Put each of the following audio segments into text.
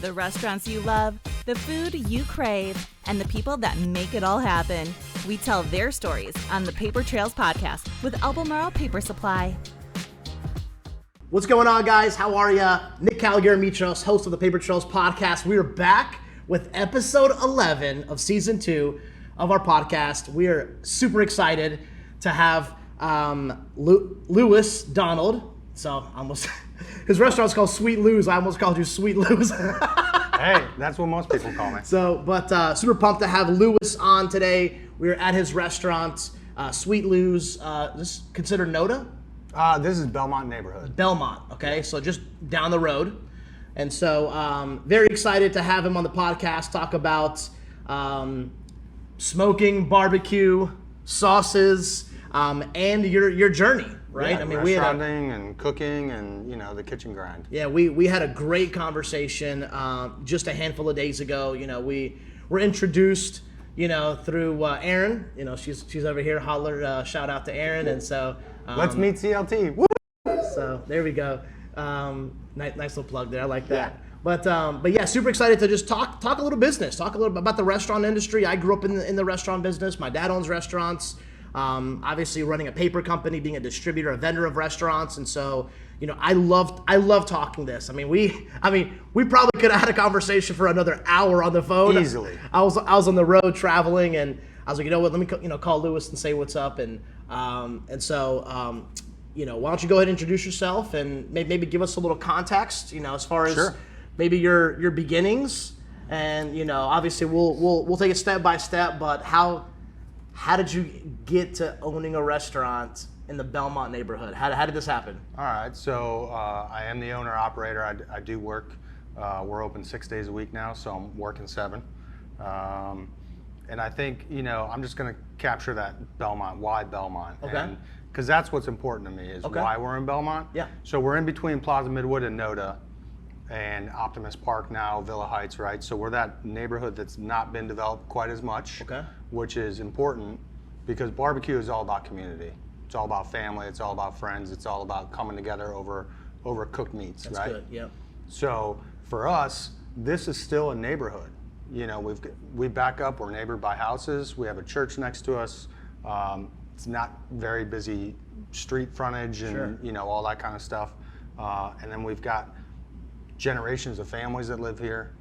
The restaurants you love, the food you crave, and the people that make it all happen. We tell their stories on the Paper Trails podcast with Albemarle Paper Supply. What's going on, guys? How are ya? Nick Calgary-Mitros, host of the Paper Trails podcast. We are back with episode 11 of season 2 of our podcast. We are super excited to have Lewis Donald. So almost his restaurant's called Sweet Lou's. I almost called you Sweet Lou's. Hey, that's what most people call me. So, but super pumped to have Lewis on today. We're at his restaurant, Sweet Lou's. This is considered Noda? This is Belmont neighborhood. Belmont, okay, so just down the road. And so very excited to have him on the podcast, talk about smoking, barbecue, sauces, and your journey, right? Yeah, I mean, restauranting and cooking and, you know, the kitchen grind. Yeah, we had a great conversation just a handful of days ago. You know, we were introduced, you know, through Erin. You know, she's over here. Holler, shout out to Erin. And so let's meet CLT. Woo! So there we go. Nice little plug there. I like that. Yeah. But yeah, super excited to just talk a little business, talk a little bit about the restaurant industry. I grew up in the restaurant business. My dad owns restaurants. Obviously running a paper company, being a distributor, a vendor of restaurants, and so you know I love talking this. I mean we probably could have had a conversation for another hour on the phone. Easily. I was on the road traveling, and I was like, you know what, let me call Lewis and say what's up, and so you know, why don't you go ahead and introduce yourself and maybe give us a little context, you know, as far as maybe your beginnings, and you know, obviously we'll take it step by step, but how did you get to owning a restaurant in the Belmont neighborhood? How did this happen? All right, so I am the owner-operator. I do work. We're open 6 days a week now, so I'm working 7. And I think, you know, I'm just going to capture that Belmont. Why Belmont? Okay. Because that's what's important to me is why we're in Belmont. Yeah. So we're in between Plaza Midwood and Noda and Optimist Park now, Villa Heights, right? So we're that neighborhood that's not been developed quite as much, which is important because barbecue is all about community. It's all about family. It's all about friends. It's all about coming together over cooked meats, That's right? Good. Yeah. So for us, this is still a neighborhood. You know, we back up. We're neighbored by houses. We have a church next to us. It's not very busy street frontage and you know all that kind of stuff. And then we've got generations of families that live here.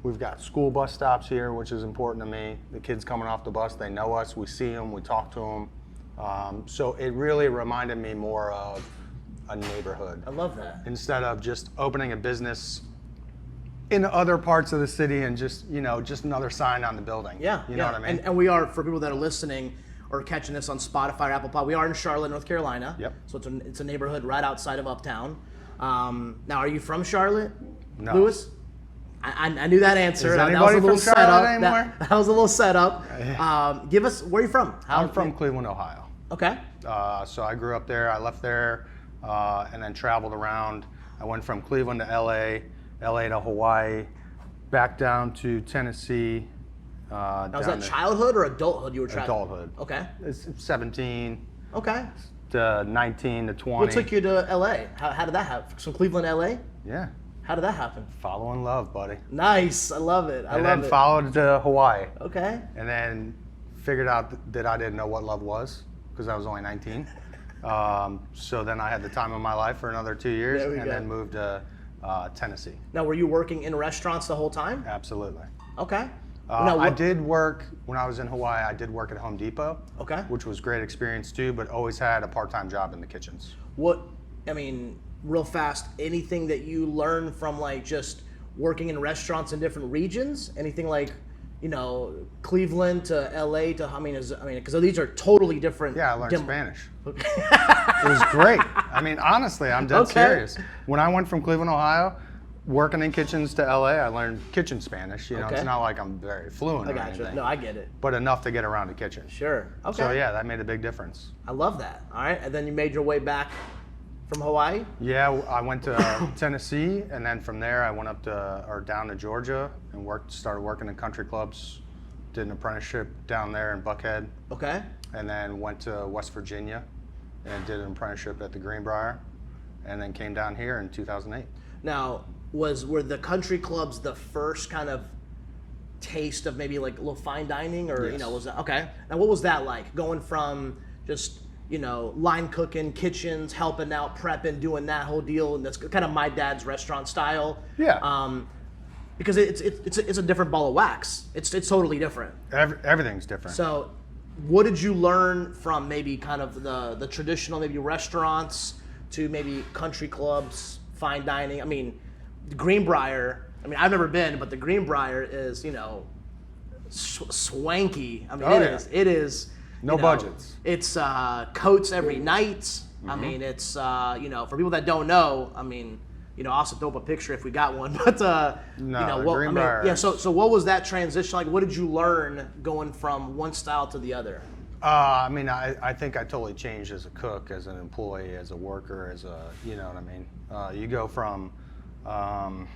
We've got school bus stops here, which is important to me. The kids coming off the bus, they know us, we see them, we talk to them. So it really reminded me more of a neighborhood. I love that. Instead of just opening a business in other parts of the city and just, you know, just another sign on the building. Yeah. You know what I mean? And we are, for people that are listening or catching this on Spotify or Apple Pod, we are in Charlotte, North Carolina. Yep. So it's a neighborhood right outside of Uptown. Now, are you from Charlotte, No. Lewis? I knew that answer. Is That was anybody a little from Charlotte setup. anymore? That was a little setup. Give us, where are you from? I'm from Cleveland, Ohio. Okay. So I grew up there. I left there and then traveled around. I went from Cleveland to LA to Hawaii, back down to Tennessee. Now, was that childhood or adulthood you were traveling? Adulthood. Okay. It's 17 Okay. to 19 to 20. What took you to LA? How did that happen? From Cleveland to LA? Yeah. How did that happen? Following love, buddy. Nice. I love it. And then followed to Hawaii. Okay. And then figured out that I didn't know what love was because I was only 19. So then I had the time of my life for another 2 years and then moved to Tennessee. Now, were you working in restaurants the whole time? Absolutely. Okay. I did work, when I was in Hawaii, I did work at Home Depot. Okay. Which was great experience too, but always had a part-time job in the kitchens. Real fast, anything that you learned from like just working in restaurants in different regions? Anything like, you know, Cleveland to LA to, because these are totally different. Yeah, I learned Spanish. It was great. I mean, honestly, I'm dead serious. When I went from Cleveland, Ohio, working in kitchens to LA, I learned kitchen Spanish. You know, it's not like I'm very fluent or anything. No, I get it. But enough to get around a kitchen. Sure. Okay. So yeah, that made a big difference. I love that. All right. And then you made your way back from Hawaii? Yeah, I went to Tennessee, and then from there I went down to Georgia and started working in country clubs. Did an apprenticeship down there in Buckhead. Okay. And then went to West Virginia and did an apprenticeship at the Greenbrier, and then came down here in 2008. Now, were the country clubs the first kind of taste of maybe like a little fine dining, or Yes. was that okay? Now what was that like, going from just line cooking, kitchens, helping out, prepping, doing that whole deal, and that's kind of my dad's restaurant style. Yeah. Because it's a different ball of wax. It's totally different. Everything's different. So, what did you learn from maybe kind of the traditional maybe restaurants to maybe country clubs, fine dining? I mean, the Greenbrier. I mean, I've never been, but the Greenbrier is swanky. I mean, it is. No budgets. It's coats every night. I mean, it's for people that don't know. I mean, I'll also throw up a picture if we got one. But Greenbrier. yeah. So what was that transition like? What did you learn going from one style to the other? I mean, I think I totally changed as a cook, as an employee, as a worker, as a, you know what I mean? You go from, a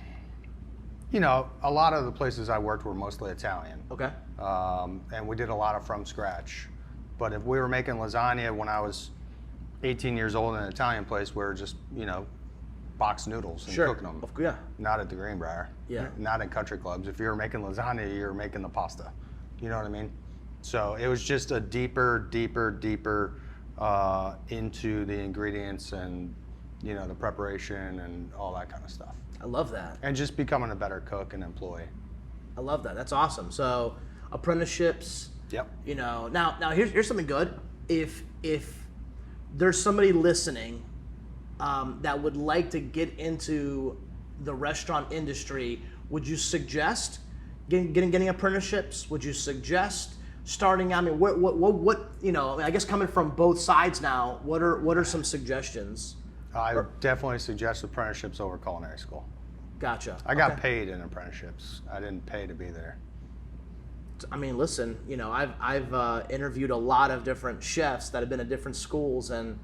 lot of the places I worked were mostly Italian. Okay. And we did a lot of from scratch. But if we were making lasagna when I was 18 years old in an Italian place, we were just, box noodles and cooking them. Yeah. Not at the Greenbrier. Yeah. Not in country clubs. If you were making lasagna, you were making the pasta. You know what I mean? So it was just a deeper into the ingredients and, the preparation and all that kind of stuff. I love that. And just becoming a better cook and employee. I love that. That's awesome. So apprenticeships. Yep. Now here's something good. If there's somebody listening that would like to get into the restaurant industry, would you suggest getting apprenticeships? Would you suggest starting? I mean, what I guess coming from both sides now, what are some suggestions? I would definitely suggest apprenticeships over culinary school. Gotcha. I got paid in apprenticeships. I didn't pay to be there. I mean, listen, I've interviewed a lot of different chefs that have been at different schools, and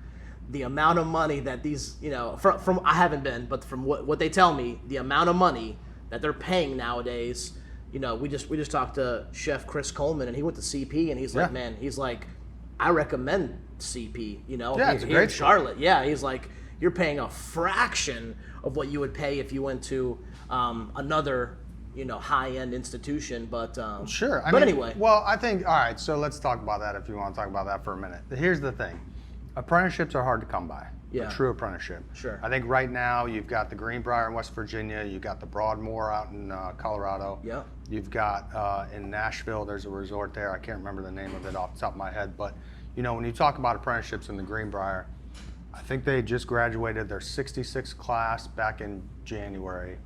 the amount of money that these, from I haven't been, but from what they tell me, the amount of money that they're paying nowadays. We just talked to Chef Chris Coleman, and he went to CP, and he's like, man, he's like, I recommend CP. Yeah, it's a here great in Charlotte. Yeah, he's like, you're paying a fraction of what you would pay if you went to another high-end institution, but sure. Anyway. Well, I think, all right, so let's talk about that if you want to talk about that for a minute. Here's the thing. Apprenticeships are hard to come by. Yeah. A true apprenticeship. Sure. I think right now you've got the Greenbrier in West Virginia, you've got the Broadmoor out in Colorado. Yeah. You've got in Nashville, there's a resort there. I can't remember the name of it off the top of my head, but when you talk about apprenticeships in the Greenbrier, I think they just graduated their 66th class back in January.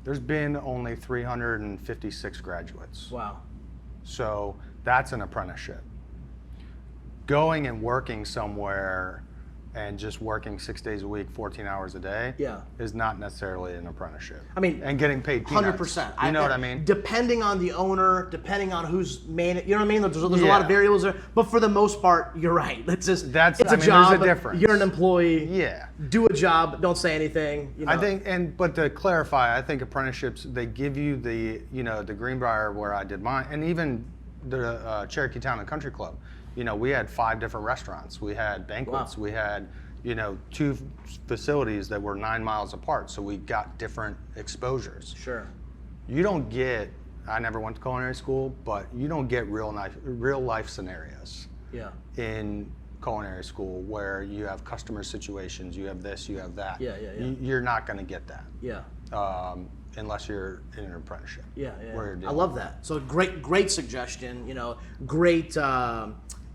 There's been only 356 graduates. Wow. So that's an apprenticeship. Going and working somewhere and just working 6 days a week, 14 hours a day, is not necessarily an apprenticeship. I mean, and getting paid peanuts. 100%. You know what I mean? Depending on the owner, depending on who's made it, you know what I mean? There's a lot of variables there, but for the most part, you're right. It's a job. There's a difference. You're an employee. Yeah. Do a job. Don't say anything. I think, but to clarify, I think apprenticeships, they give you the Greenbrier where I did mine, and even the Cherokee Town and Country Club. We had 5 different restaurants. We had banquets. Wow. We had, 2 facilities that were 9 miles apart. So we got different exposures. Sure. You don't get, I never went to culinary school, but you don't get real life scenarios in culinary school where you have customer situations, you have this, you have that. Yeah. You're not going to get that. Yeah. Unless you're in an apprenticeship. Yeah. Where you're I love that. So great suggestion. Great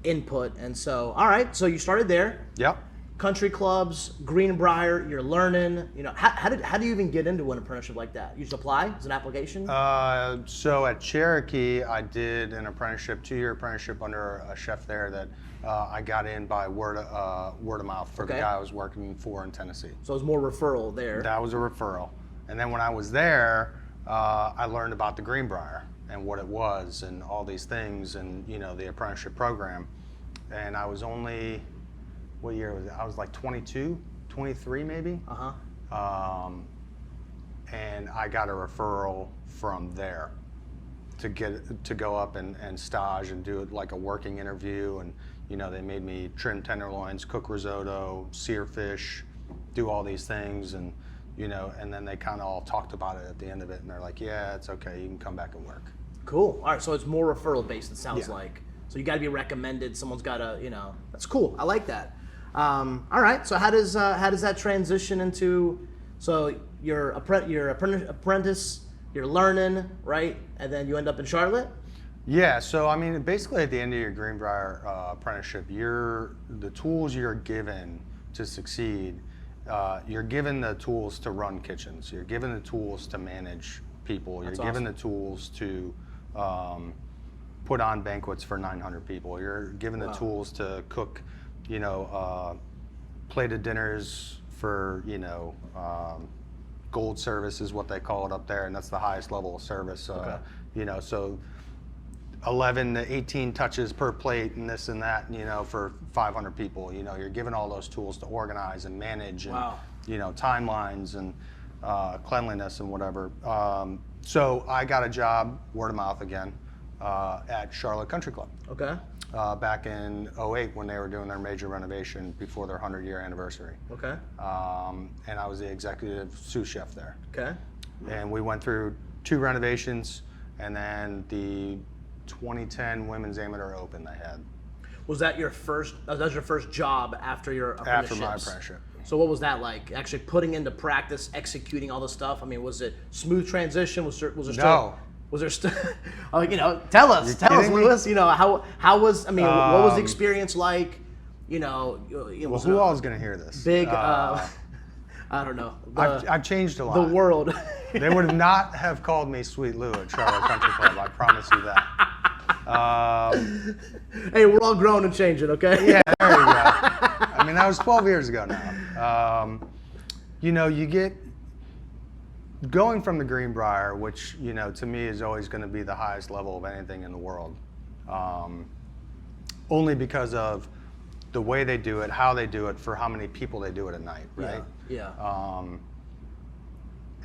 input. And so, all right. So you started there. Yep. Country clubs, Greenbrier. You're learning. How do you even get into an apprenticeship like that? You just apply as an application. So at Cherokee, I did an apprenticeship, 2-year apprenticeship under a chef there that I got in by word of mouth for the guy I was working for in Tennessee. So it was more referral there. That was a referral. And then when I was there, I learned about the Greenbrier and what it was and all these things and, the apprenticeship program. And I was only, what year was it? I was like 22, 23 maybe. And I got a referral from there to go up and stage and do like a working interview. And, they made me trim tenderloins, cook risotto, sear fish, do all these things. And, you know, and then they kind of all talked about it at the end of it, and they're like, yeah, it's okay, you can come back and work. Cool. All right, so it's more referral based, it sounds Yeah. like. So you got to be recommended. Someone's got to, you know, that's cool. I like that. All right, so how does that transition into? So you're apprentice, you're learning, right, and then you end up in Charlotte. Yeah, so I mean, basically at the end of your Greenbrier apprenticeship, the tools you're given to succeed. You're given the tools to run kitchens. You're given the tools to manage people. You're given the tools to put on banquets for 900 people. You're given the tools to cook, you know, plated dinners for, you know, gold service is what they call it up there, and that's the highest level of service. You know, so 11 to 18 touches per plate and this and that, you know, for 500 people. You know, you're given all those tools to organize and manage and, you know, timelines and cleanliness and whatever. So I got a job, word of mouth again, at Charlotte Country Club. Okay. Back in '08 when they were doing their major renovation before their 100-year anniversary. Okay. And I was the executive sous chef there. Okay. And we went through 2 renovations, and then the 2010 Women's Amateur Open they had. Was that your first? That was your first job after your apprenticeship? After my apprenticeship. So what was that like? Actually putting into practice, executing all the stuff. I mean, was it smooth transition? Was there still? No. Was there still? Oh, you know, tell us, kidding me? Lewis. You know, how was? I mean, what was the experience like? You know, Well, who all is going to hear this? Big. I don't know. I've changed a lot. The world. They would not have called me Sweet Lou at Charlotte Country Club. I promise you that. Hey, we're all grown and changing, okay? Yeah, there you go. I mean, that was 12 years ago now. You know, you get going from the Greenbrier, which, you know, to me is always going to be the highest level of anything in the world, only because of the way they do it, how they do it, for how many people they do it at night, right? Yeah.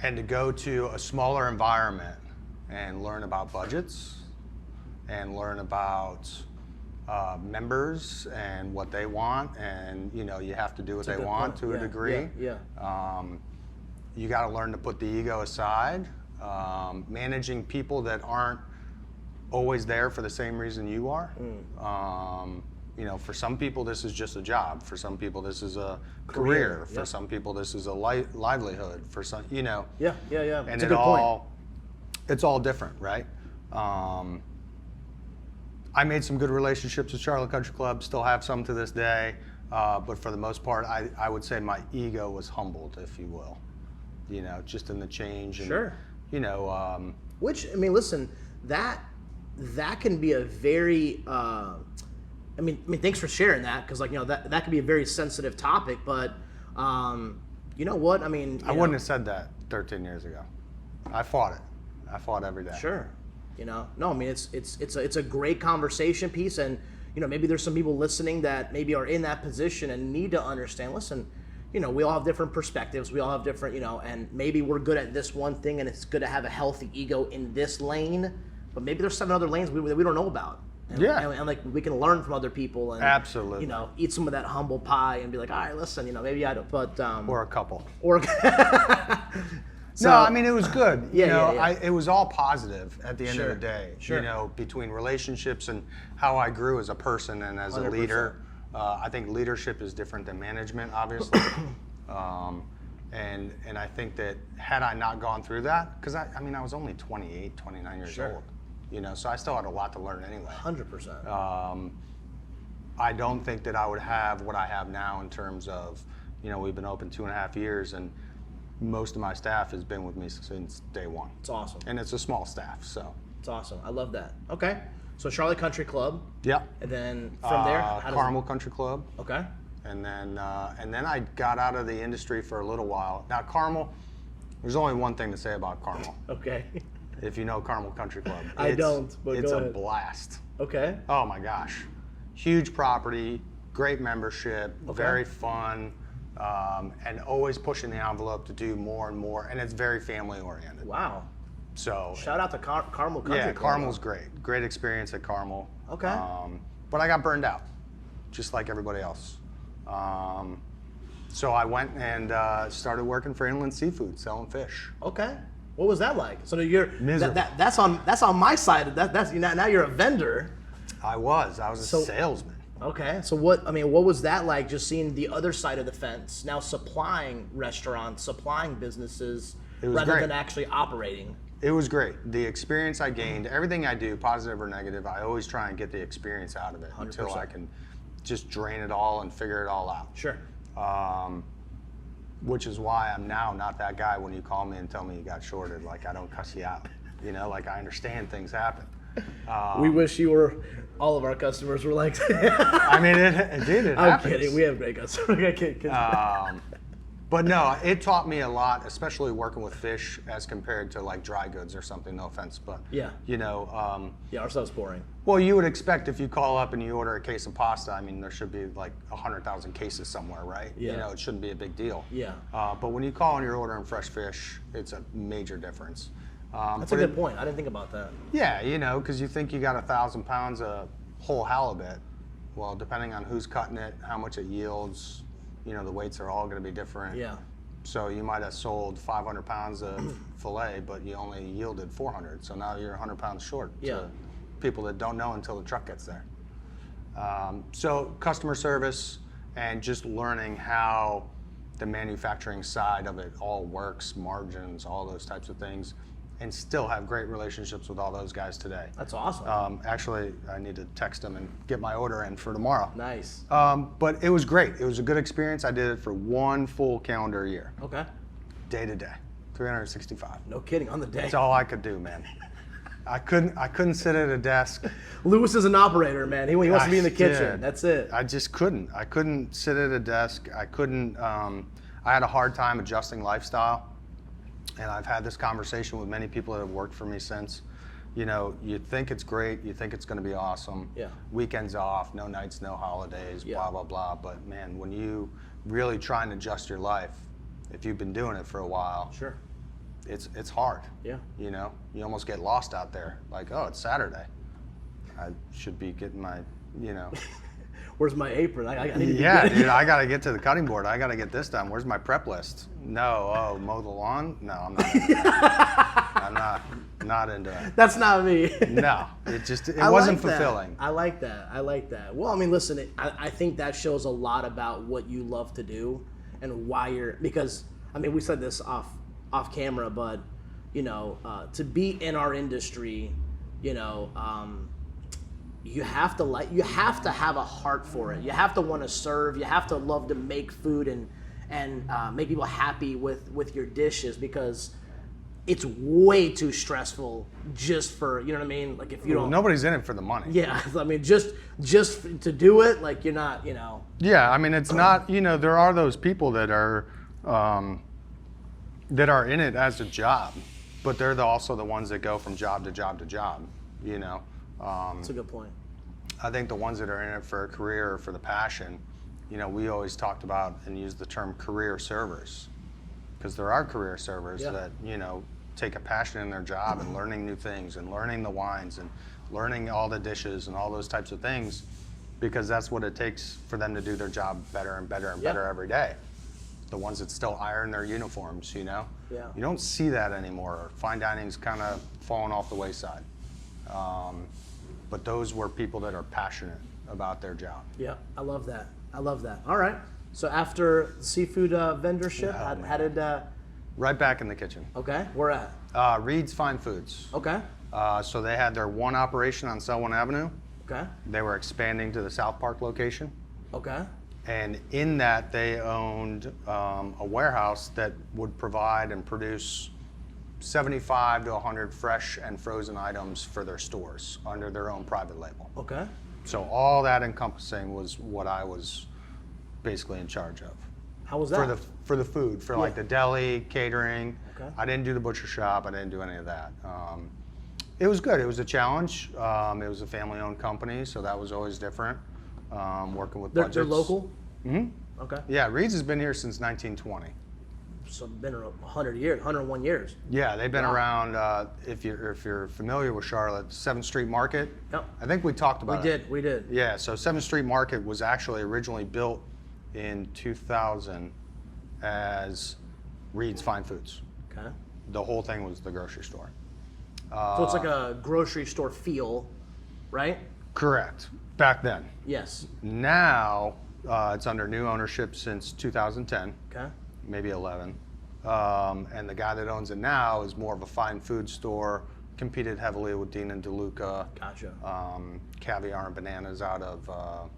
And to go to a smaller environment and learn about budgets and learn about members and what they want, and you know, you have to do what they want to a degree. You got to learn to put the ego aside. Managing people that aren't always there for the same reason you are. You know, for some people this is just a job. For some people this is a career. For some people this is a livelihood. For some, you know. Yeah. And it's a good point. It's all different, right? I made some good relationships with Charlotte Country Club, still have some to this day, but for the most part, I would say my ego was humbled, if you will, you know, just in the change. And, you know. Which, I mean, listen, that can be a very, I mean, thanks for sharing that, because, like, you know, that could be a very sensitive topic, but, you know what, I mean. I wouldn't have said that 13 years ago. I fought it. I fought every day. Sure. You know, no, I mean, it's a great conversation piece, and you know, maybe there's some people listening that maybe are in that position and need to understand. Listen, you know, we all have different perspectives. We all have different, you know, and maybe we're good at this one thing, and it's good to have a healthy ego in this lane. But maybe there's 7 other lanes that we don't know about. And, and like we can learn from other people and absolutely, you know, eat some of that humble pie and be like, all right, listen, you know, maybe I don't, but or a couple, or. So, no, I mean, it was good. Yeah, you know, yeah. it was all positive at the end of the day. You know, between relationships and how I grew as a person and as 100%. A leader. I think leadership is different than management, obviously. And I think that had I not gone through that, because I mean, I was only 28, 29 years old. You know, so I still had a lot to learn anyway. 100%. I don't think that I would have what I have now in terms of, you know, we've been open 2.5 years, and most of my staff has been with me since day one. It's awesome. And it's a small staff, so. It's awesome. I love that. Okay. So Charlotte Country Club. Yeah. And then from there, Carmel Country Club. Okay. And then I got out of the industry for a little while. Now Carmel, there's only one thing to say about Carmel. Okay. If you know Carmel Country Club. I don't, but it's go a ahead. Blast. Okay. Oh my gosh. Huge property, great membership, very fun. And always pushing the envelope to do more and more, and it's very family oriented. Wow. So shout out to Carmel Country Club. Yeah, Carmel's great experience at Carmel. Okay. But I got burned out, just like everybody else. So I went and started working for Inland Seafood, selling fish. Okay. What was that like? So you're Miserable. that's on my side. That's now you're a vendor. I was a salesman. Okay. So what was that like? Just seeing the other side of the fence, now supplying restaurants, supplying businesses, rather great. than actually operating. It was great. The experience I gained, everything I do, positive or negative, I always try and get the experience out of it 100%. until I can just drain it all and figure it all out. Sure. Which is why I'm now not that guy when you call me and tell me you got shorted. Like, I don't cuss you out. You know, like, I understand things happen. We wish you were. All of our customers were like. I mean, it did. It I'm happens. kidding. We have great customers. But no, it taught me a lot, especially working with fish as compared to like dry goods or something. No offense, but Yeah. you know. Yeah, our stuff's boring. Well, you would expect if you call up and you order a case of pasta. I mean, there should be like 100,000 cases somewhere, right? Yeah. You know, it shouldn't be a big deal. Yeah. But when you call and you're ordering fresh fish, it's a major difference. That's a good point. I didn't think about that. Yeah, you know, because you think you got 1,000 pounds of whole halibut. Well, depending on who's cutting it, how much it yields, you know, the weights are all going to be different. Yeah. So you might have sold 500 pounds of fillet, but you only yielded 400. So now you're 100 pounds short Yeah. to people that don't know until the truck gets there. So customer service and just learning how the manufacturing side of it all works, margins, all those types of things, and still have great relationships with all those guys today. That's awesome. Actually, I need to text them and get my order in for tomorrow. Nice. But it was great. It was a good experience. I did it for one full calendar year, Okay. day to day, 365. No kidding. On the day. That's all I could do, man. I couldn't sit at a desk. Lewis is an operator, man. He wants to be in the kitchen. did. That's it. I just couldn't. I couldn't sit at a desk. I couldn't. I had a hard time adjusting lifestyle. And I've had this conversation with many people that have worked for me since. You know, you think it's great, you think it's going to be awesome. Yeah. Weekends off, no nights, no holidays, Yeah. blah, blah, blah. But man, when you really try and adjust your life, if you've been doing it for a while, Sure. it's hard. Yeah. You know, you almost get lost out there. Like, oh, it's Saturday. I should be getting my, you know. Where's my apron? I need to be Yeah, ready. dude, I got to get to the cutting board. I got to get this done. Where's my prep list? No, mow the lawn? No, I'm not into that. I'm not into that. That's not me. No, it I wasn't like that. fulfilling. I like that. Well, I mean, listen, I think that shows a lot about what you love to do and why because, I mean, we said this off camera, but, you know, to be in our industry, you know, you have to have a heart for it. You have to want to serve. You have to love to make food and make people happy with your dishes, because it's way too stressful just for, you know what I mean? Like, if you don't. Nobody's in it for the money. Yeah, I mean, just to do it, like, you're not, you know. Yeah, I mean, it's not, you know, there are those people that are in it as a job, but they're also the ones that go from job to job to job, you know. That's a good point. I think the ones that are in it for a career or for the passion, you know, we always talked about and used the term career servers, because there are career servers Yeah. that, you know, take a passion in their job and learning new things and learning the wines and learning all the dishes and all those types of things, because that's what it takes for them to do their job better and better and Yeah. better every day. The ones that still iron their uniforms, you know? Yeah. You don't see that anymore. Fine dining's kind of fallen off the wayside. But those were people that are passionate about their job. Yeah, I love that. All right. So after seafood vendorship, Yeah, how did? Right back in the kitchen. Okay, where at? Reed's Fine Foods. Okay. So they had their one operation on Selwyn Avenue. Okay. They were expanding to the South Park location. Okay. And in that, they owned a warehouse that would provide and produce 75 to 100 fresh and frozen items for their stores under their own private label. Okay. So all that encompassing was what I was basically in charge of. How was that? For the food, for like the deli, catering. Okay. I didn't do the butcher shop. I didn't do any of that. It was good. It was a challenge. It was a family-owned company, so that was always different. Working with budgets. They're local? Mm-hmm. Okay. Yeah, Reed's has been here since 1920. So been 100 years, 101 years. Yeah, they've been Wow. around. If you're familiar with Charlotte, 7th Street Market. Yep. I think we talked about it. We did. Yeah, so 7th Street Market was actually originally built in 2000 as Reed's Fine Foods. Okay. The whole thing was the grocery store. So it's like a grocery store feel, right? Correct. Back then. Yes. Now, it's under new ownership since 2010, Okay. maybe 11. And the guy that owns it now is more of a fine food store, competed heavily with Dean and DeLuca. Gotcha. Caviar and bananas out of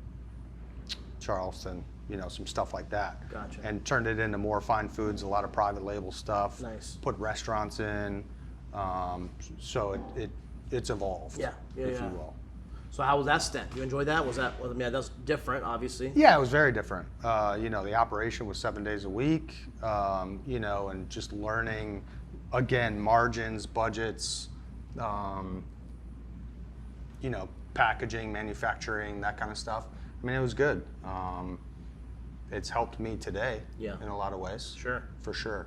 Charleston, some stuff like that. Gotcha. And turned it into more fine foods, a lot of private label stuff. Nice. Put restaurants in. So it's evolved, Yeah, if you will. So how was that stint? You enjoyed that? That's different, obviously. Yeah, it was very different. The operation was 7 days a week, and just learning, again, margins, budgets, packaging, manufacturing, that kind of stuff. I mean, it was good. It's helped me today in a lot of ways. Sure. For sure.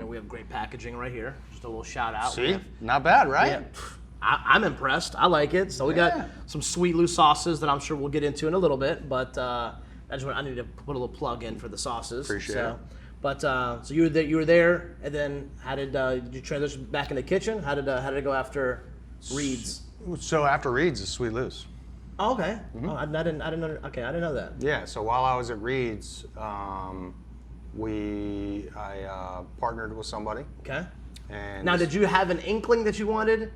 We have great packaging right here. Just a little shout out. See? Not bad, right? Yeah. I'm impressed. I like it. So we got some sweet loose sauces that I'm sure we'll get into in a little bit, but I need to put a little plug in for the sauces. Appreciate it. But so you were there, and then how did you transition back in the kitchen? How did it go after Reed's? So after Reed's is Sweet Loose. Oh, okay. Oh, I didn't know. Okay, I didn't know that. Yeah. So while I was at Reed's, I partnered with somebody. Okay. And Now, did you have an inkling that you wanted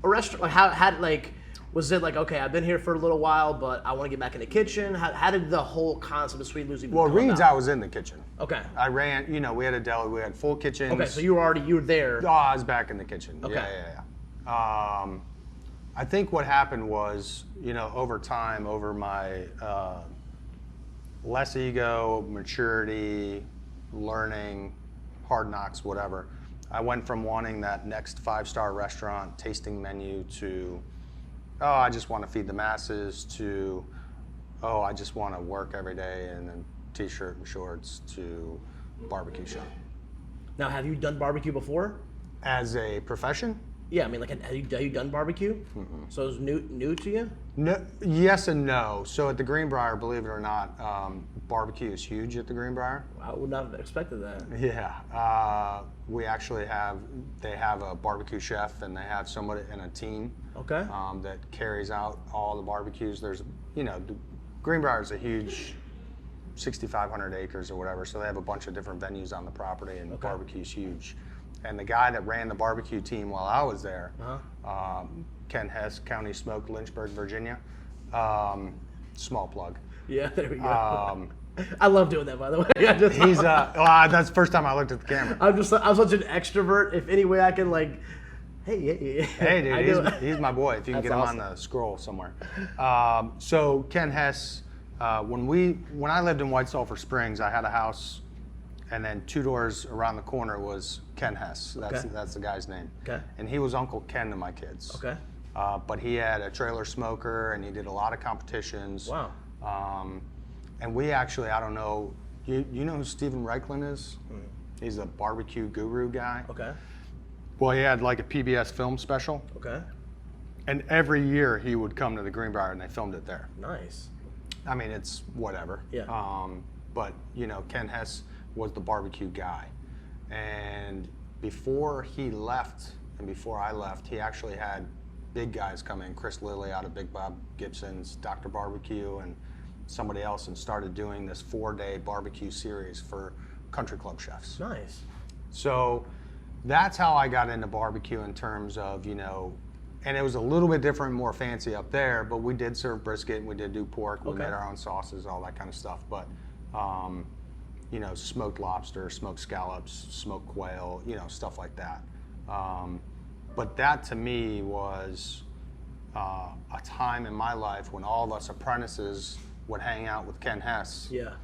a restaurant? Like, was it like, okay, I've been here for a little while, but I want to get back in the kitchen? How did the whole concept of Sweet Loose even come Reed's, about? I was in the kitchen. Okay. I ran, we had a deli, we had full kitchens. Okay, so you were there. Oh, I was back in the kitchen. Okay. Yeah. I think what happened was, over time, over my less ego, maturity, learning, hard knocks, whatever, I went from wanting that next 5-star restaurant tasting menu to, I just want to feed the masses, to, I just want to work every day in a t-shirt and shorts, to barbecue shop. Now, have you done barbecue before? As a profession? Yeah, I mean, like, have you done barbecue? Mm-mm. So it's new to you? No, yes and no. So at the Greenbrier, believe it or not, barbecue is huge at the Greenbrier. I would not have expected that. Yeah, we actually they have a barbecue chef, and they have somebody in a team. Okay. That carries out all the barbecues. There's, the Greenbrier is a huge 6,500 acres or whatever, so they have a bunch of different venues on the property, and barbecue's huge. And the guy that ran the barbecue team while I was there, Ken Hess, County Smoke, Lynchburg, Virginia. Small plug. Yeah, there we go. I love doing that, by the way. He's that's the first time I looked at the camera. I'm such an extrovert. If any way I can, like, hey, dude, he's my boy. If you can get him awesome. on the scroll somewhere. So Ken Hess, when I lived in White Sulphur Springs, I had a house, and then 2 doors around the corner was Ken Hess. That's the guy's name. Okay. And he was Uncle Ken to my kids. Okay. But he had a trailer smoker, and he did a lot of competitions. Wow. And we actually, I don't know, you know who Steven Reichlin is? Mm. He's a barbecue guru guy. Okay. Well, he had like a PBS film special. Okay. And every year he would come to the Greenbrier, and they filmed it there. Nice. I mean, it's whatever. Yeah. But, Ken Hess was the barbecue guy. And before he left, and before I left, he actually had big guys come in, Chris Lilly out of Big Bob Gibson's Dr. Barbecue, and somebody else, and started doing this 4-day barbecue series for country club chefs. Nice. So that's how I got into barbecue, in terms of, and it was a little bit different, more fancy up there, but we did serve brisket, and we did do pork, we made our own sauces, all that kind of stuff. But, smoked lobster, smoked scallops, smoked quail, stuff like that. But that to me was a time in my life when all of us apprentices would hang out with Ken Hess. Yeah.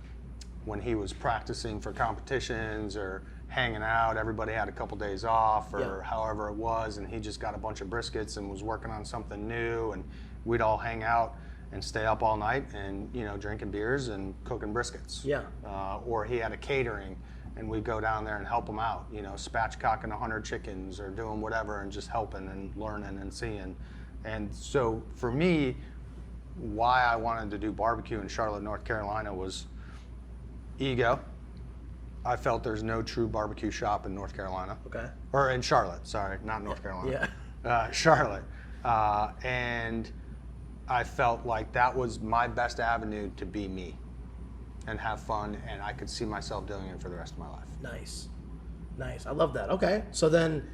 When he was practicing for competitions or hanging out, everybody had a couple days off or however it was, and he just got a bunch of briskets and was working on something new, and we'd all hang out and stay up all night and, drinking beers and cooking briskets. Yeah. Or he had a catering, and we'd go down there and help him out, spatchcocking 100 chickens or doing whatever, and just helping and learning and seeing. And so for me, why I wanted to do barbecue in Charlotte, North Carolina was ego. I felt there's no true barbecue shop in North Carolina. Okay. Or in Charlotte, sorry, not North Carolina. Yeah. Charlotte. And I felt like that was my best avenue to be me and have fun, and I could see myself doing it for the rest of my life. Nice. Nice. I love that. Okay. So then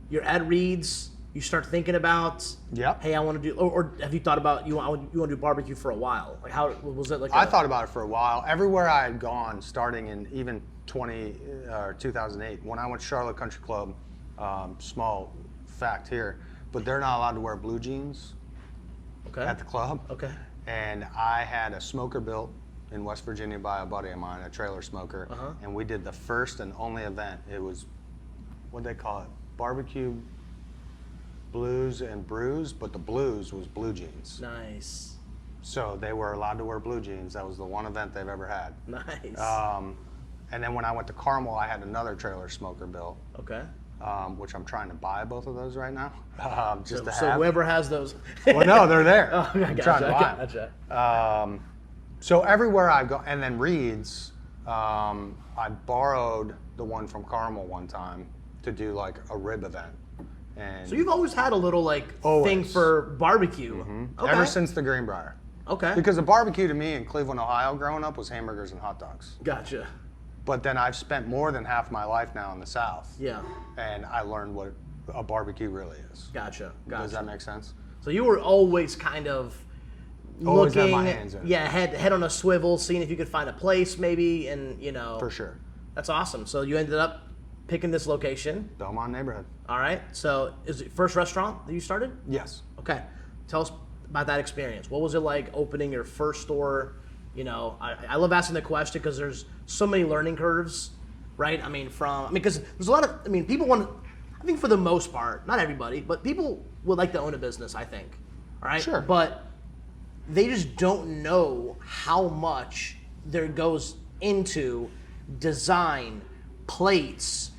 you're at Reed's, you start thinking about, Yep. hey, I want to do, or have you thought about you want to do barbecue for a while? Like how was it like? I thought about it for a while. Everywhere I had gone, starting in even 2008, when I went to Charlotte Country Club, small fact here, but they're not allowed to wear blue jeans at the club. Okay. And I had a smoker built in West Virginia by a buddy of mine, a trailer smoker, and we did the first and only event. It was, what'd they call it? Barbecue Blues and Brews, but the blues was blue jeans. Nice. So they were allowed to wear blue jeans. That was the one event they've ever had. Nice. And then when I went to Carmel, I had another trailer smoker built. Okay. Which I'm trying to buy both of those right now, just to have. So whoever has those. Well, no, they're there. Oh, I'm trying to buy them. Gotcha. So everywhere I go, and then Reed's, I borrowed the one from Carmel one time to do like a rib event. And So you've always had a little like thing Always. for barbecue. Okay. ever since the Greenbrier. Okay. Because the barbecue to me in Cleveland, Ohio, growing up was hamburgers and hot dogs. Gotcha. But then I've spent more than half my life now in the South. Yeah. And I learned what a barbecue really is. Gotcha. Does that make sense? So you were always kind of Always had looking, my hands in it. yeah, head on a swivel, seeing if you could find a place maybe, and For sure. That's awesome. So you ended up picking this location. Belmont neighborhood. All right. So is it first restaurant that you started? Yes. Okay. Tell us about that experience. What was it like opening your first store? I love asking the question because there's so many learning curves, right? Because there's a lot of, people want to, I think for the most part, not everybody, but people would like to own a business, I think. All right. Sure. But they just don't know how much there goes into design, plates,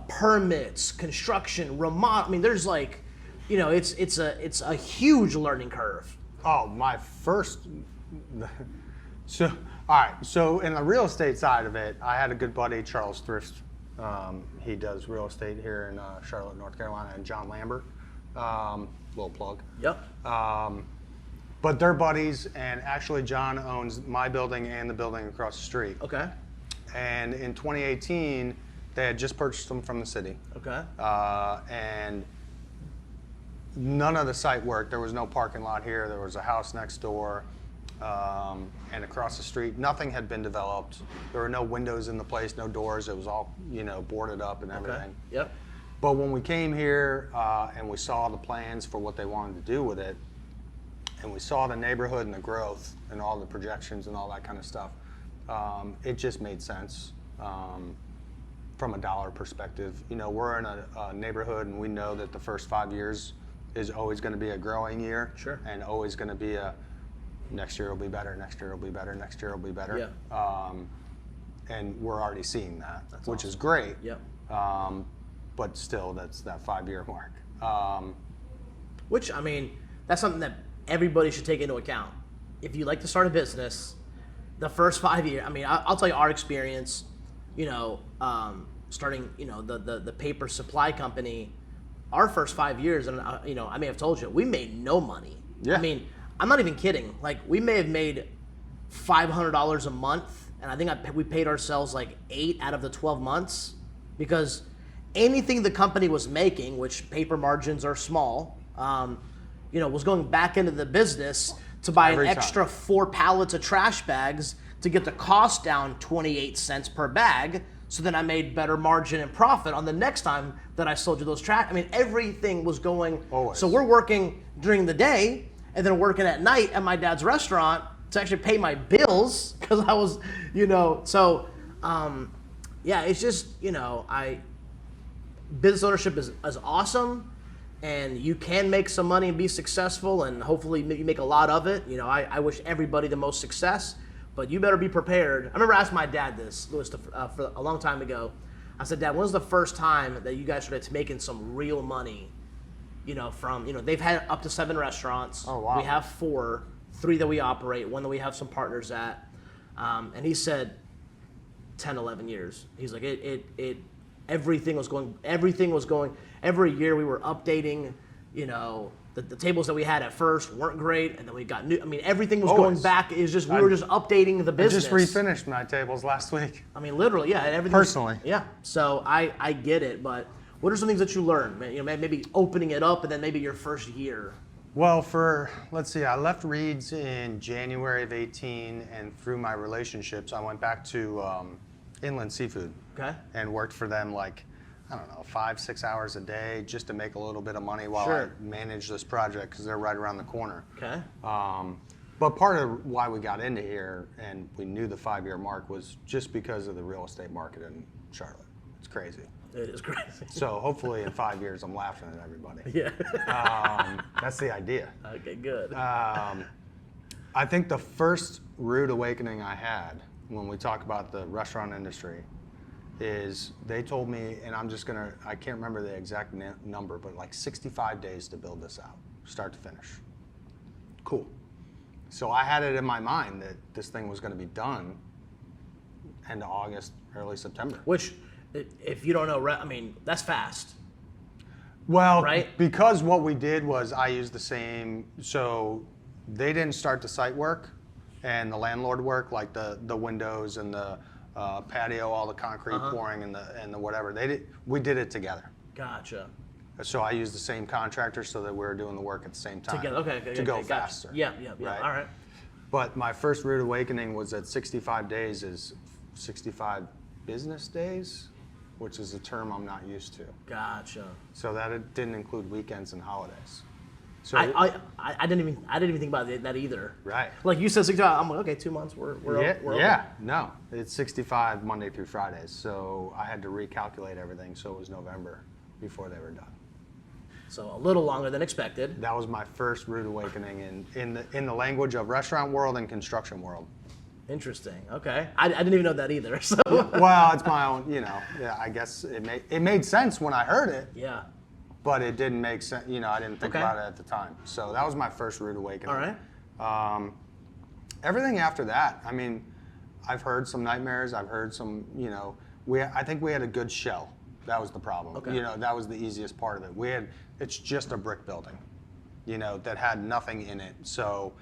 permits, construction, remodel. There's like, it's a huge learning curve. Oh, my first. So, all right. So, in the real estate side of it, I had a good buddy, Charles Thrift. He does real estate here in Charlotte, North Carolina, and John Lambert. Little plug. Yep. But they're buddies, and actually, John owns my building and the building across the street. Okay. And in 2018, they had just purchased them from the city. Okay. And none of the site worked. There was no parking lot here. There was a house next door. And across the street, nothing had been developed. There were no windows in the place, no doors. It was all, boarded up and everything. Okay. Yep. But when we came here and we saw the plans for what they wanted to do with it, and we saw the neighborhood and the growth and all the projections and all that kind of stuff, it just made sense from a dollar perspective. We're in a neighborhood, and we know that the first 5 years is always going to be a growing year. Sure. And always going to be next year will be better, next year will be better, next year will be better. Yeah. And we're already seeing that, which awesome. is great. Yep. But still, that's that 5-year mark. Which, that's something that everybody should take into account. If you like to start a business, the first 5 years, I'll tell you our experience, starting, the paper supply company, our first 5 years, and I may have told you, we made no money. Yeah. I'm not even kidding. Like, we may have made $500 a month, and I think we paid ourselves like 8 out of the 12 months, because anything the company was making, which paper margins are small, was going back into the business to buy Every an time. extra 4 pallets of trash bags to get the cost down 28 cents per bag. So then I made better margin and profit on the next time that I sold you those trash. Everything was going. Always. So we're working during the day and then working at night at my dad's restaurant to actually pay my bills, because I was, it's just, business ownership is awesome, and you can make some money and be successful, and hopefully you make a lot of it. I wish everybody the most success, but you better be prepared. I remember asking my dad this, Louis, for a long time ago. I said, Dad, when was the first time that you guys started making some real money? They've had up to 7 restaurants. Oh, wow. We have 4, 3 that we operate, 1 that we have some partners at. And he said, 10, 11 years. He's like, everything was going, every year we were updating, you know, the tables that we had at first weren't great, and then we got new, I mean, everything was going back, we were just updating the business. I just refinished my tables last week. I mean, literally, yeah, everything. Personally. Yeah, so I get it, but what are some things that you learned? You know, maybe opening it up, and then maybe your first year. Well, let's see, I left Reed's in January of 18, and through my relationships, I went back to Inland Seafood. Okay. And worked for them like, I don't know, 5-6 hours a day just to make a little bit of money while Sure. I manage this project because they're right around the corner. Okay. But part of why we got into here and we knew the 5-year mark was just because of the real estate market in Charlotte. It's crazy. It is crazy. So hopefully in 5 years I'm laughing at everybody. Yeah. That's the idea. Okay, good. I think the first rude awakening I had when we talk about the restaurant industry is they told me, and I can't remember the exact number, but like 65 days to build this out, start to finish. Cool. So I had it in my mind that this thing was going to be done end of August, early September. Which, if you don't know, I mean, that's fast. Well, right? Because what we did was I used the same, so they didn't start the site work and the landlord work, like the windows and the patio, all the concrete pouring and the whatever. We did it together. Gotcha. So I used the same contractor so that we were doing the work at the same time. Together, okay. To go gotcha. faster. Yeah, right? All right. But my first rude awakening was that 65 days is 65 business days, which is a term I'm not used to. Gotcha. So that it didn't include weekends and holidays. So I didn't even think about that either. Right. Like you said, 65. I'm like, okay, 2 months. We're yeah. No, it's 65 Monday through Fridays. So I had to recalculate everything. So it was November before they were done. So a little longer than expected. That was my first rude awakening in the language of restaurant world and construction world. Interesting. Okay. I didn't even know that either. So. Well, it's my own. You know. Yeah. I guess it made sense when I heard it. Yeah. But it didn't make sense, you know, I didn't think about it at the time. So that was my first rude awakening. All right. Everything after that, I mean, I've heard some nightmares. I've heard some, you know, I think we had a good shell. That was the problem. Okay. You know, that was the easiest part of it. It's just a brick building, you know, that had nothing in it. So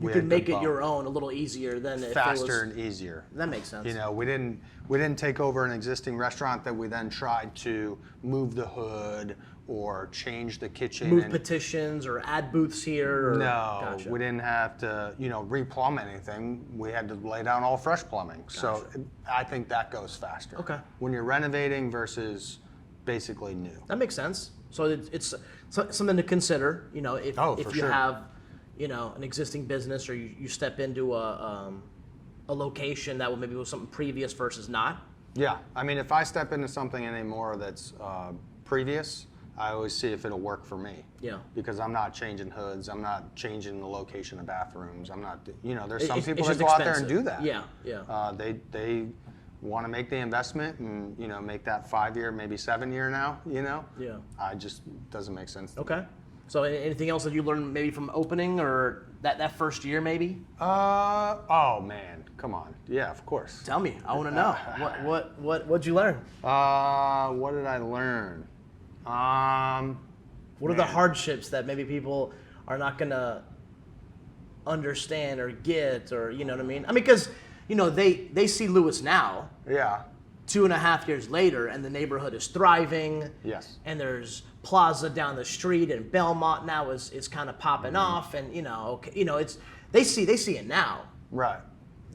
you could make it your own a little easier than if faster it was, and easier. That makes sense. You know, we didn't take over an existing restaurant that we then tried to move the hood or change the kitchen. Move petitions or add booths here. Or, no, gotcha. We didn't have to, you know, re-plumb anything. We had to lay down all fresh plumbing. Gotcha. So I think that goes faster. Okay. When you're renovating versus basically new. That makes sense. So it's something to consider. You know, if you have, you know, an existing business or you step into a location that maybe was something previous versus not. Yeah, I mean, if I step into something anymore that's previous, I always see if it'll work for me. Yeah. Because I'm not changing hoods, I'm not changing the location of bathrooms, I'm not, you know, there's some people that go out there and do that. Yeah, yeah. They want to make the investment and, you know, make that 5-year, maybe 7-year now, you know? Yeah. I just, doesn't make sense to me. Okay. So anything else that you learned maybe from opening or that first year maybe? Oh man, come on. Yeah, of course. Tell me, I want to know. What'd you learn? What did I learn? What are the hardships that maybe people are not gonna understand or get, or you know what I mean? I mean, because you know they see Lewis now. Yeah. 2.5 years later, and the neighborhood is thriving. Yes. And there's Plaza down the street, and Belmont now is kind of popping off, and it's they see it now. Right.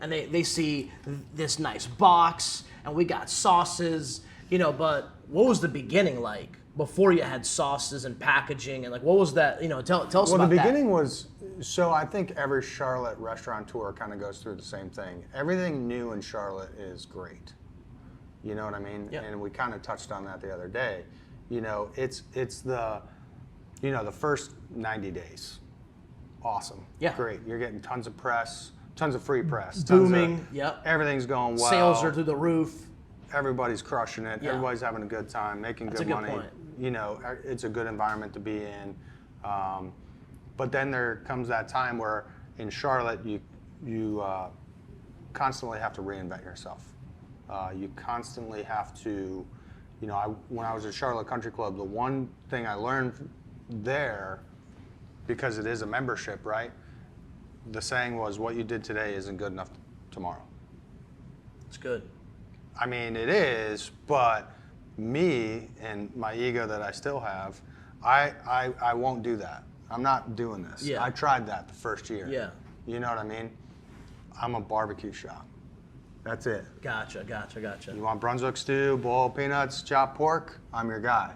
And they see this nice box, and we got sauces, you know. But what was the beginning like before you had sauces and packaging, and like what was that? You know, tell us about that. Well, the beginning was, so I think every Charlotte restaurateur kind of goes through the same thing. Everything new in Charlotte is great. You know what I mean? Yeah. And we kind of touched on that the other day. You know, it's the, you know, the first 90 days. Awesome. Yeah. Great. You're getting tons of press, tons of free press. Booming. Yep. Everything's going well. Sales are through the roof. Everybody's crushing it. Yeah. Everybody's having a good time, making That's good a good money. point. You know, it's a good environment to be in. But then there comes that time where in Charlotte you constantly have to reinvent yourself. You constantly have to, when I was at Charlotte Country Club, the one thing I learned there, because it is a membership, right? The saying was, what you did today isn't good enough tomorrow. It's good. I mean, it is, but me and my ego that I still have, I won't do that. I'm not doing this. Yeah. I tried that the first year. Yeah. You know what I mean? I'm a barbecue shop. That's it. Gotcha. You want Brunswick stew, boiled peanuts, chopped pork? I'm your guy.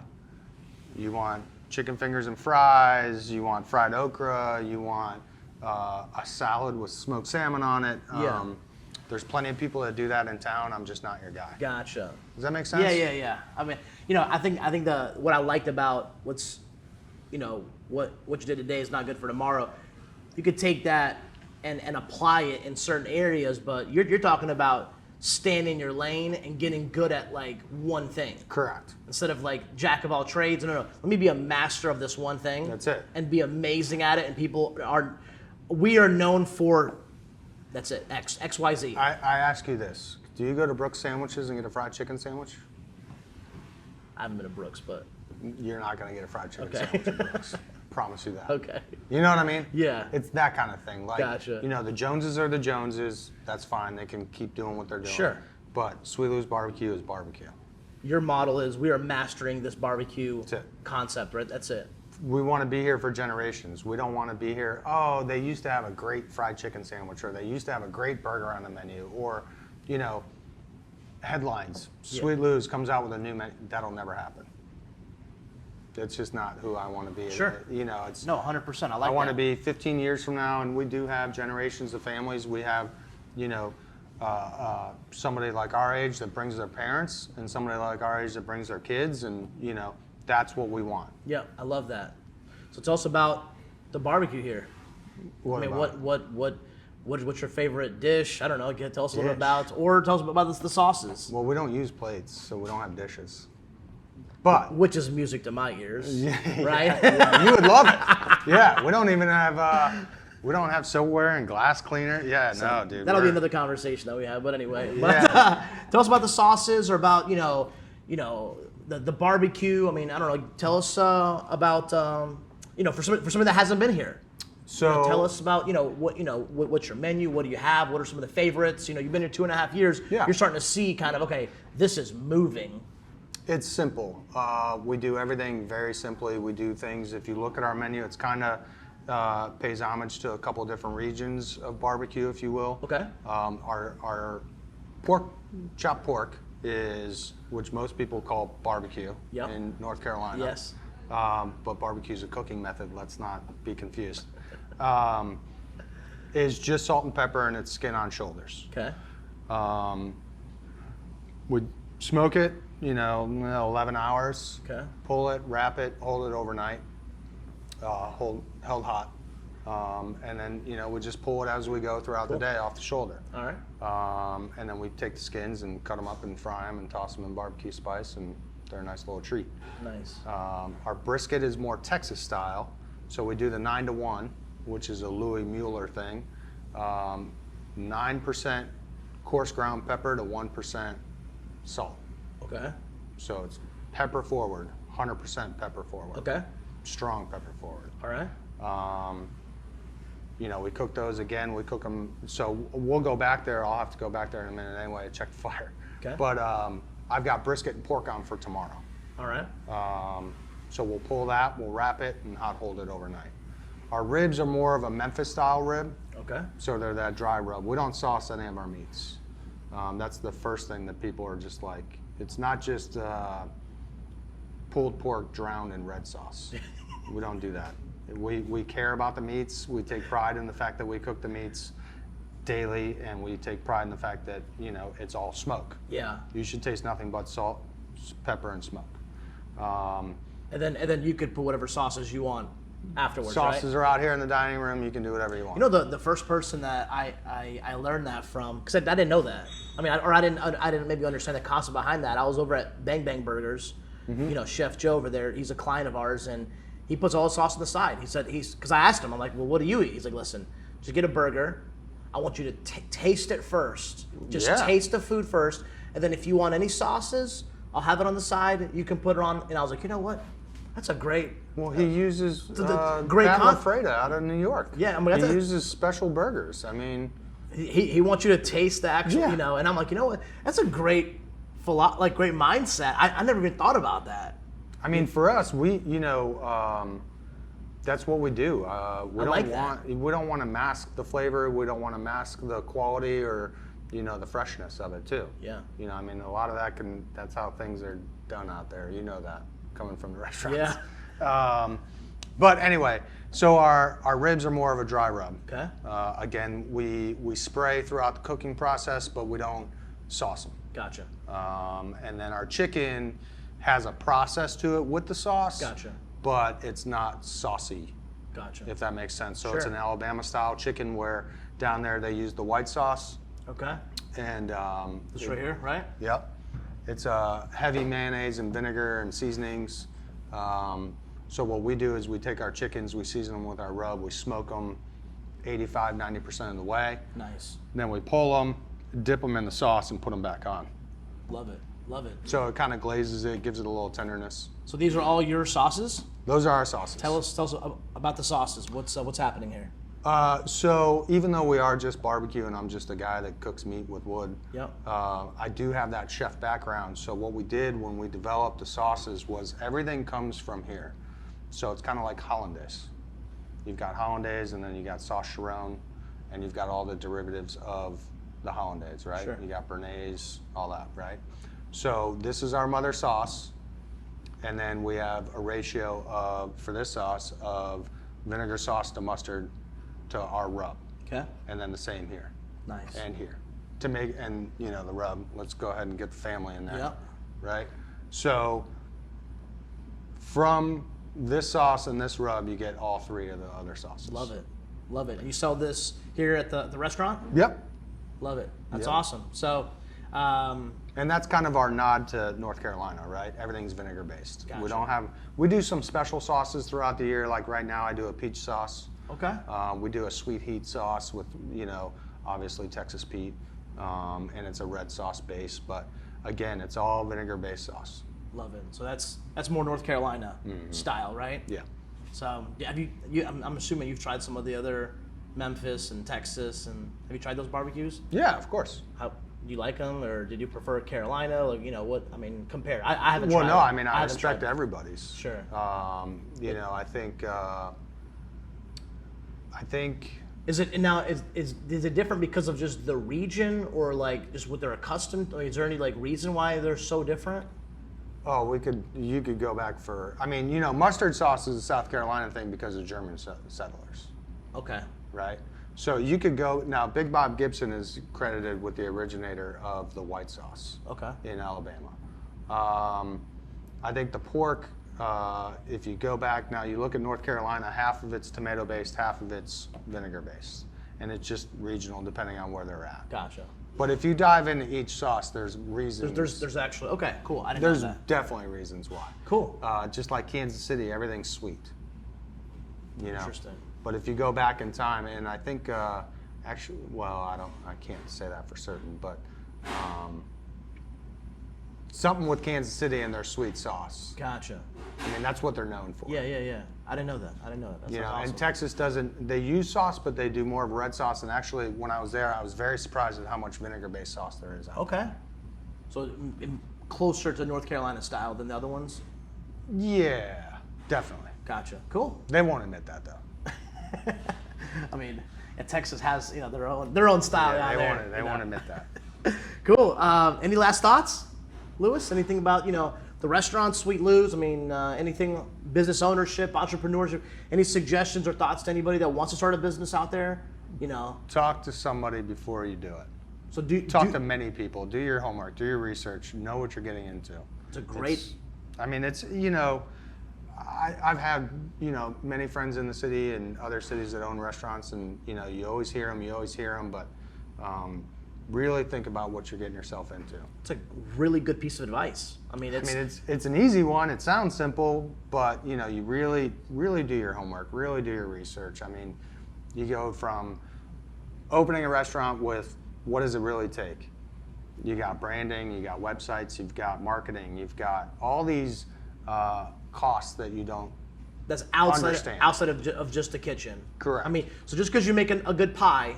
You want chicken fingers and fries? You want fried okra? You want a salad with smoked salmon on it? Yeah. There's plenty of people that do that in town. I'm just not your guy. Gotcha. Does that make sense? Yeah. I mean, I think what I liked about what you did today is not good for tomorrow. You could take that and apply it in certain areas, but you're talking about staying in your lane and getting good at like one thing. Correct. Instead of like jack of all trades. No. Let me be a master of this one thing. That's it. And be amazing at it. And we are known for, that's it, XYZ. I ask you this. Do you go to Brooks Sandwiches and get a fried chicken sandwich? I haven't been to Brooks, but. You're not going to get a fried chicken Okay. sandwich at Brooks. Promise you that. Okay. You know what I mean? Yeah. It's that kind of thing. Like, Gotcha. The Joneses are the Joneses. That's fine. They can keep doing what they're doing. Sure. But Sweet Lou's Barbecue is barbecue. Your model is we are mastering this barbecue That's it. concept, right? That's it. We want to be here for generations. We don't want to be here, oh, they used to have a great fried chicken sandwich, or they used to have a great burger on the menu, or, headlines. Yeah. Sweet Lou's comes out with a new menu. That'll never happen. It's just not who I want to be. Sure. It's No, 100%. I like I want to that. be 15 years from now, and we do have generations of families. We have, somebody like our age that brings their parents, and somebody like our age that brings their kids, and that's what we want. Yeah, I love that. So tell us about the barbecue here. What's your favorite dish? I don't know. Tell us a little bit about, or tell us about the sauces. Well, we don't use plates, so we don't have dishes. But Which is music to my ears, right? yeah, you would love it. Yeah, we don't even have silverware and glass cleaner. Yeah, so no, dude. That'll be another conversation that we have. But anyway, Yeah. Tell us about the sauces, or about the barbecue. I mean, I don't know. Tell us about for somebody that hasn't been here. So Tell us about what's your menu? What do you have? What are some of the favorites? You've been here 2.5 years. Yeah. You're starting to see kind of, okay, this is moving. It's simple. We do everything very simply. We do things, if you look at our menu, it's kind of pays homage to a couple of different regions of barbecue, if you will. Okay. Our chopped pork is, which most people call barbecue in North Carolina. Yes. But barbecue is a cooking method, let's not be confused. Is just salt and pepper, and it's skin on shoulders. Okay. We smoke it, 11 hours. Okay. Pull it, wrap it, hold it overnight, held hot. And then, we just pull it as we go throughout the day off the shoulder. All right. And then we take the skins and cut them up and fry them and toss them in barbecue spice, and they're a nice little treat. Nice. Our brisket is more Texas style, so we do the 9-to-1, which is a Louis Mueller thing. 9% coarse ground pepper to 1% salt. Okay. So it's pepper forward, 100% pepper forward. Okay. Strong pepper forward. All right. We cook those again. We cook them. So we'll go back there. I'll have to go back there in a minute anyway to check the fire. Okay. But I've got brisket and pork on for tomorrow. All right. So we'll pull that, we'll wrap it, and hot hold it overnight. Our ribs are more of a Memphis style rib. Okay. So they're that dry rub. We don't sauce any of our meats. That's the first thing that people are just like, it's not just pulled pork drowned in red sauce. We don't do that. We care about the meats. We take pride in the fact that we cook the meats daily, and we take pride in the fact that, it's all smoke. Yeah. You should taste nothing but salt, pepper, and smoke. And then you could put whatever sauces you want afterwards, Sauces right? are out here in the dining room. You can do whatever you want. The first person that I learned that from, because I didn't know that. I mean, I didn't maybe understand the concept behind that. I was over at Bang Bang Burgers. Mm-hmm. Chef Joe over there, he's a client of ours, and he puts all the sauce on the side. He said, because I asked him, I'm like, well, what do you eat? He's like, listen, just get a burger. I want you to taste it first. Just taste the food first, And then if you want any sauces, I'll have it on the side. You can put it on. And I was like, you know what? That's a great. Well, he uses great Pat LaFreda out of New York. Yeah, I mean, he uses special burgers. I mean, he wants you to taste the actual, Yeah. you know. And I'm like, you know what? That's a great, great mindset. I never even thought about that. I mean, for us, that's what we do. We don't want to mask the flavor. We don't want to mask the quality or, the freshness of it too. Yeah. I mean, a lot of that's how things are done out there. You know that, coming from the restaurants. Yeah. But anyway, so our ribs are more of a dry rub. Okay. Again, we spray throughout the cooking process, but we don't sauce them. Gotcha. And then our chicken has a process to it with the sauce. Gotcha. But it's not saucy. Gotcha. If that makes sense. So Sure. it's an Alabama style chicken where down there they use the white sauce. Okay. And This right here, right? Yep. It's heavy mayonnaise and vinegar and seasonings. So what we do is we take our chickens, we season them with our rub, we smoke them 85-90% of the way. Nice. Then we pull them, dip them in the sauce, and put them back on. Love it. Love it. So it kind of glazes it, gives it a little tenderness. So these are all your sauces? Those are our sauces. Tell us about the sauces. What's happening here? So even though we are just barbecue and I'm just a guy that cooks meat with wood, Yep. I do have that chef background. So what we did when we developed the sauces was everything comes from here. So it's kind of like hollandaise. You've got hollandaise, and then you got sauce Chiron, and you've got all the derivatives of the hollandaise, right? Sure. You got béarnaise, all that, right? So this is our mother sauce, and then we have a ratio of, for this sauce, of vinegar sauce to mustard to our rub. Okay. And then the same here. Nice. And here. To make, and the rub, let's go ahead and get the family in there. Yep. Right? So from this sauce and this rub, you get all three of the other sauces. Love it. Love it. And you sell this here at the restaurant? Yep. Love it. That's Yep. awesome. So, And that's kind of our nod to North Carolina, right? Everything's vinegar based. Gotcha. We do some special sauces throughout the year. Like right now I do a peach sauce. okay. We do a sweet heat sauce with, obviously Texas Pete, and it's a red sauce base. But again, it's all vinegar based sauce. Love it. So that's more North Carolina style, right? Yeah. So have you? I'm assuming you've tried some of the other Memphis and Texas, and have you tried those barbecues? Yeah, of course. How do you like them, or did you prefer Carolina? Like, what? I mean, compare. I haven't. Well, tried no, them. I mean, I haven't respect tried them. everybody's. Sure. I think. Is it now? Is it different because of just the region, or like just what they're accustomed? Is there any reason why they're so different? Oh, you could go back for. I mean, mustard sauce is a South Carolina thing because of German settlers. Okay. Right? So you could go, now Big Bob Gibson is credited with the originator of the white sauce Okay. in Alabama. I think the pork, if you go back, now you look at North Carolina, half of it's tomato based, half of it's vinegar based. And it's just regional depending on where they're at. Gotcha. But if you dive into each sauce, there's reasons. There's actually okay, cool. I didn't There's know that. definitely reasons why. Cool. Just like Kansas City, everything's sweet. Interesting. But if you go back in time, and I think actually, well, I can't say that for certain, but something with Kansas City and their sweet sauce. Gotcha. I mean, that's what they're known for. Yeah. I didn't know that. That's awesome. And Texas doesn't. They use sauce, but they do more of red sauce. And actually, when I was there, I was very surprised at how much vinegar-based sauce there is. Okay. So closer to North Carolina style than the other ones. Yeah, definitely. Gotcha. Cool. They won't admit that though. I mean, Texas has their own style Yeah, out there. They won't admit that. Cool. Any last thoughts, Lewis? Anything about the restaurant, Sweet Lou's? I mean, anything business ownership, entrepreneurship? Any suggestions or thoughts to anybody that wants to start a business out there? Talk to somebody before you do it. So Talk to many people. Do your homework. Do your research. Know what you're getting into. It's a great. I've had many friends in the city and other cities that own restaurants, and you always hear them, but really think about what you're getting yourself into. It's a really good piece of advice. It's an easy one. It sounds simple, but you really do your homework, really do your research. I mean, you go from opening a restaurant with what does it really take? You got branding, you got websites, you've got marketing, you've got all these costs that you don't That's understand. outside of just the kitchen. Correct. I mean, so just because you're making a good pie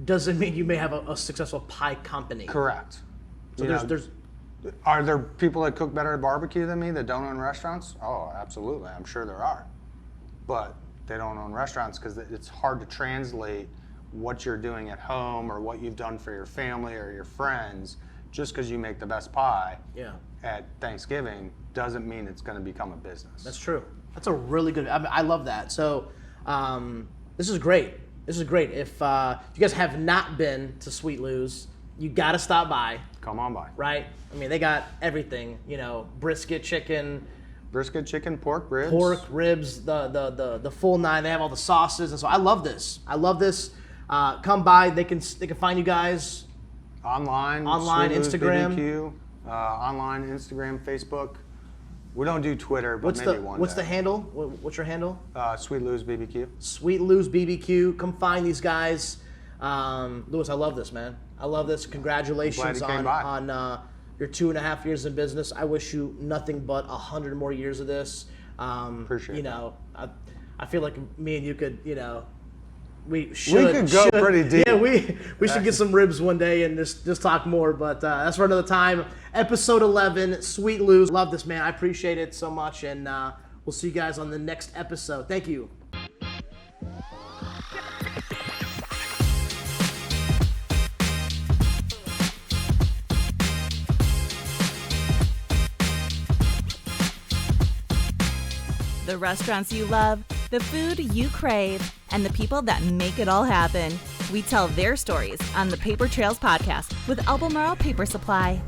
doesn't mean you may have a successful pie company. Correct. So there's Are there people that cook better at barbecue than me that don't own restaurants? Oh, absolutely. I'm sure there are. But they don't own restaurants because it's hard to translate what you're doing at home or what you've done for your family or your friends. Just because you make the best pie at Thanksgiving doesn't mean it's going to become a business. That's true. That's a really good. I love that. So this is great. This is great. If you guys have not been to Sweet Lou's, you got to stop by. Come on by. Right? I mean, they got everything. Brisket, chicken, pork ribs. Pork ribs, the full nine. They have all the sauces, and so I love this. Come by. They can find you guys Online, Sweet Lou's Instagram, BBQ, online, Instagram, Facebook. We don't do Twitter, but maybe one day. What's the handle? What's your handle? Sweet Lou's BBQ. Sweet Lou's BBQ. Come find these guys. Louis, I love this, man. I love this. Congratulations on your 2.5 years in business. I wish you nothing but 100 more years of this. Appreciate that. I feel like me and you could, we could go pretty deep. Yeah, we should get some ribs one day and just talk more. But that's for another time. Episode 11, Sweet Lou's. Love this, man. I appreciate it so much, and we'll see you guys on the next episode. Thank you. The restaurants you love, the food you crave, and the people that make it all happen. We tell their stories on the Paper Trails podcast with Albemarle Paper Supply.